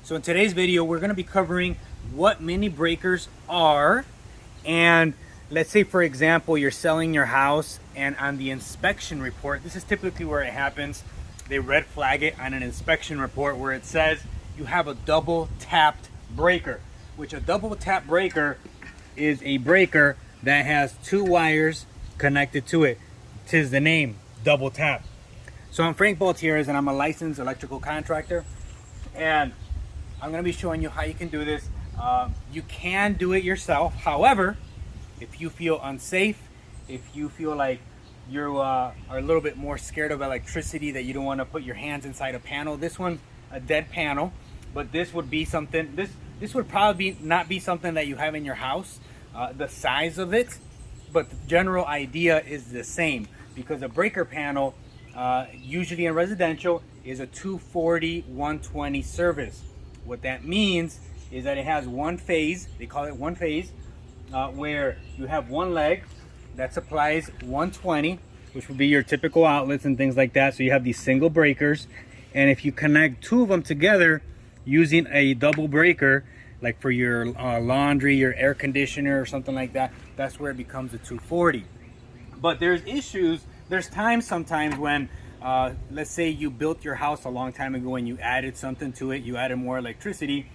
So in today's video, we're going to be covering what mini breakers are. And let's say, for example, you're selling your house, and on the inspection report, this is typically where it happens. They red flag it on an inspection report where it says you have a double tapped breaker, which a double tap breaker is a breaker that has two wires connected to it. 'Tis the name, double tap. So I'm Frank Baltier's, and I'm a licensed electrical contractor, and I'm going to be showing you how you can do this. You can do it yourself. However, if you feel unsafe, if you feel like you are a little bit more scared of electricity, that you don't want to put your hands inside a panel, this one's a dead panel, but this would be something, this would probably not be something that you have in your house, the size of it, but the general idea is the same, because a breaker panel, usually in residential, is a 240/120 service. What that means is that it has one phase, they call it one phase, where you have one leg that supplies 120, which would be your typical outlets and things like that. So you have these single breakers, and if you connect two of them together using a double breaker, like for your laundry, your air conditioner or something like that, that's where it becomes a 240. But there's issues, there's times sometimes when let's say you built your house a long time ago and you added something to it, you added more electricity,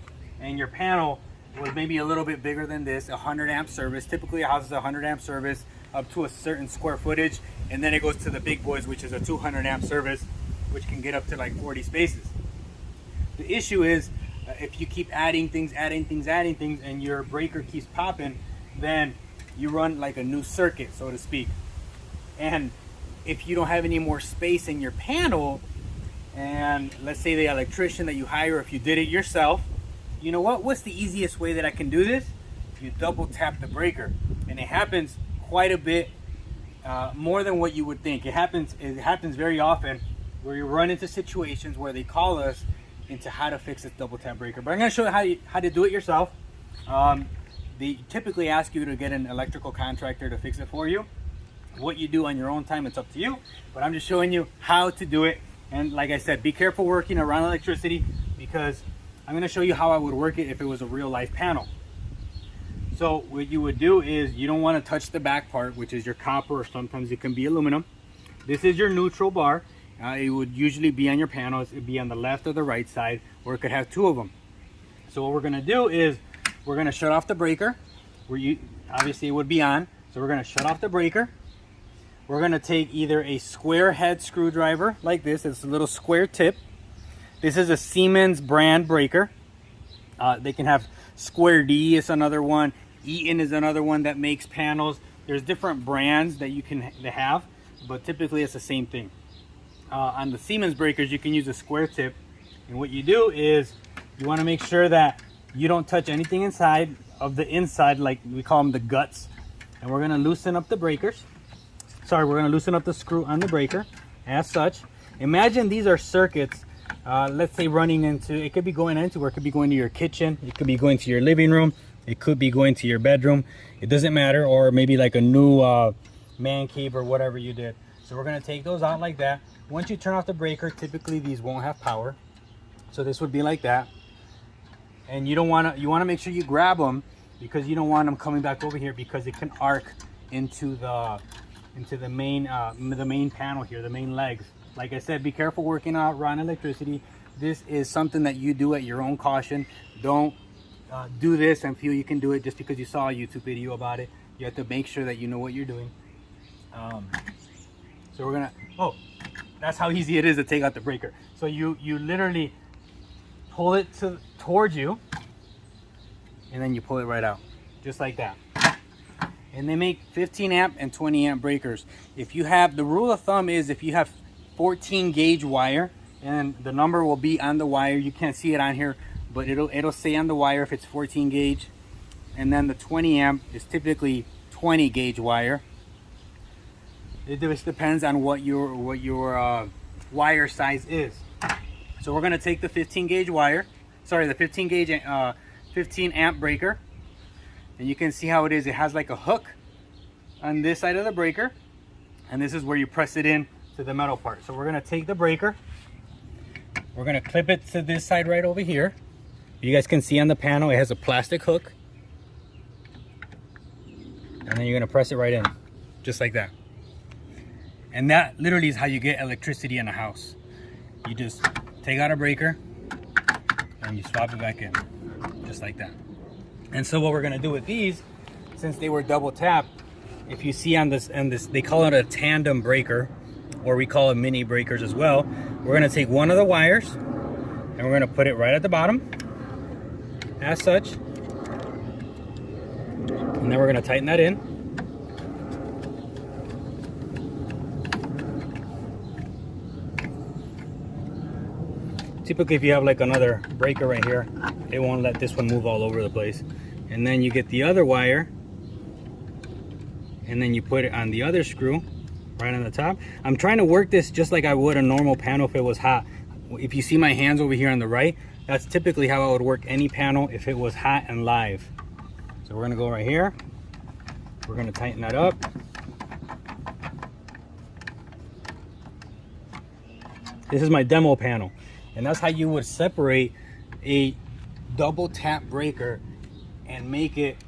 and your panel was maybe a little bit bigger than this, 100 amp service. Typically a house is a 100 amp service up to a certain square footage, and then it goes to the big boys, which is a 200 amp service, which can get up to like 40 spaces. The issue is if you keep adding things, and your breaker keeps popping, then you run like a new circuit, so to speak. And if you don't have any more space in your panel, and let's say the electrician that you hire, if you did it yourself, you know what's the easiest way that I can do this? You double tap the breaker. And it happens quite a bit, more than what you would think. It happens very often where you run into situations where they call us into how to fix this double tap breaker. But I'm going to show you how to do it yourself. They typically ask you to get an electrical contractor to fix it for you. What you do on your own time, it's up to you, but I'm just showing you how to do it. And like I said, be careful working around electricity, because I'm going to show you how I would work it if it was a real life panel. So what you would do is, you don't want to touch the back part, which is your copper, or sometimes it can be aluminum. This is your neutral bar. It would usually be on your panels. It would be on the left or the right side, or it could have two of them. So what we're going to do is we're going to shut off the breaker. Obviously it would be on, so we're going to shut off the breaker. We're going to take either a square head screwdriver like this. It's a little square tip. This is a Siemens brand breaker. They can have Square D is another one. Eaton is another one that makes panels. There's different brands that you can have, but typically it's the same thing. On the Siemens breakers, you can use a square tip. And what you do is you want to make sure that you don't touch anything inside of the inside, like we call them the guts. And we're going to loosen up the breakers. Sorry, we're going to loosen up the screw on the breaker as such. Imagine these are circuits, let's say running into, it could be going into, or it could be going to your kitchen, it could be going to your living room, it could be going to your bedroom, it doesn't matter, or maybe like a new man cave or whatever you did. So we're going to take those out like that. Once you turn off the breaker, typically these won't have power, so this would be like that. And you want to make sure you grab them, because you don't want them coming back over here, because it can arc into the main panel here, the main legs. Like I said, be careful working out around electricity. This is something that you do at your own caution. Don't do this and feel you can do it just because you saw a YouTube video about it. You have to make sure that you know what you're doing. So we're gonna, that's how easy it is to take out the breaker. So you literally pull it towards you, and then you pull it right out, just like that. And they make 15 amp and 20 amp breakers. If you have, the rule of thumb is, if you have 14 gauge wire, and the number will be on the wire, you can't see it on here, but it'll say on the wire if it's 14 gauge. And then the 20 amp is typically 20 gauge wire. It just depends on what your wire size is. So we're going to take the 15 gauge wire, sorry, the 15 gauge 15 amp breaker, and you can see how it is. It has like a hook on this side of the breaker, and this is where you press it in to the metal part. So we're going to take the breaker, we're going to clip it to this side right over here, You guys can see on the panel, it has a plastic hook. And then you're gonna press it right in, just like that. And that literally is how you get electricity in a house. You just take out a breaker and you swap it back in, just like that. And so what we're gonna do with these, since they were double tapped, if you see on this, they call it a tandem breaker, or we call it mini breakers as well. We're gonna take one of the wires and we're gonna put it right at the bottom, as such. And then we're gonna tighten that in. Typically, if you have like another breaker right here, it won't let this one move all over the place. And then you get the other wire, and then you put it on the other screw, right on the top. I'm trying to work this just like I would a normal panel if it was hot. If you see my hands over here on the right, that's typically how I would work any panel if it was hot and live. So we're gonna go right here. We're gonna tighten that up. This is my demo panel. And that's how you would separate a double tap breaker and make it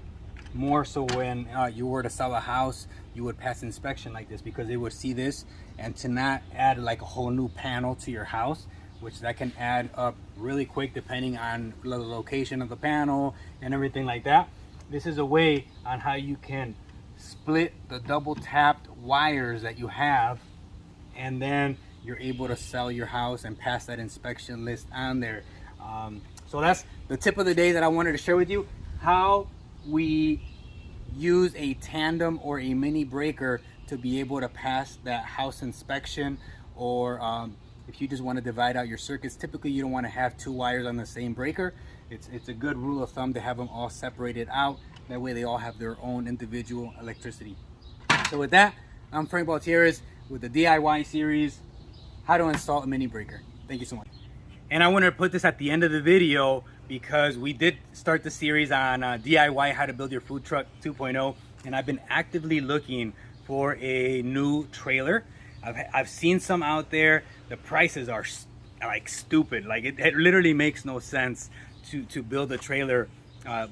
more so when you were to sell a house, you would pass inspection like this, because they would see this, and to not add like a whole new panel to your house, which that can add up really quick depending on the location of the panel and everything like that. This is a way on how you can split the double tapped wires that you have, and then you're able to sell your house and pass that inspection list on there. So that's the tip of the day that I wanted to share with you, how we use a tandem or a mini breaker to be able to pass that house inspection, or if you just want to divide out your circuits. Typically you don't want to have two wires on the same breaker. It's a good rule of thumb to have them all separated out. That way they all have their own individual electricity. So with that, I'm Frank Baltieres with the DIY series, how to install a mini breaker. Thank you so much. And I wanted to put this at the end of the video because we did start the series on DIY, how to build your food truck 2.0, and I've been actively looking for a new trailer. I've seen some out there. The prices are like stupid. Like it literally makes no sense to build a trailer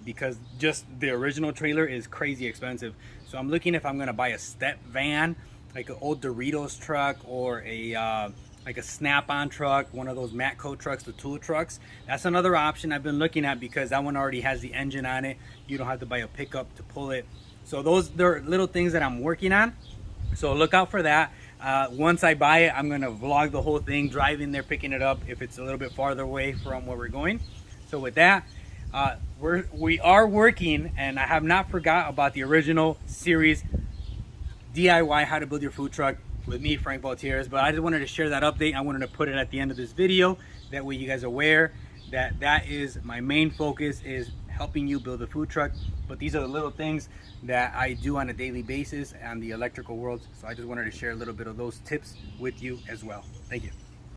because just the original trailer is crazy expensive. So I'm looking if I'm gonna buy a step van, like an old Doritos truck, or a like a Snap-on truck, one of those Matco trucks, the tool trucks. That's another option I've been looking at, because that one already has the engine on it. You don't have to buy a pickup to pull it. So they're little things that I'm working on. So look out for that. Once I buy it, I'm gonna vlog the whole thing, driving there, picking it up if it's a little bit farther away from where we're going. So with that, we are working, and I have not forgot about the original series, DIY, how to build your food truck, with me, Frank Baltieres. But I just wanted to share that update. I wanted to put it at the end of this video. That way you guys are aware that that is my main focus, is helping you build a food truck. But these are the little things that I do on a daily basis on the electrical world. So I just wanted to share a little bit of those tips with you as well. Thank you.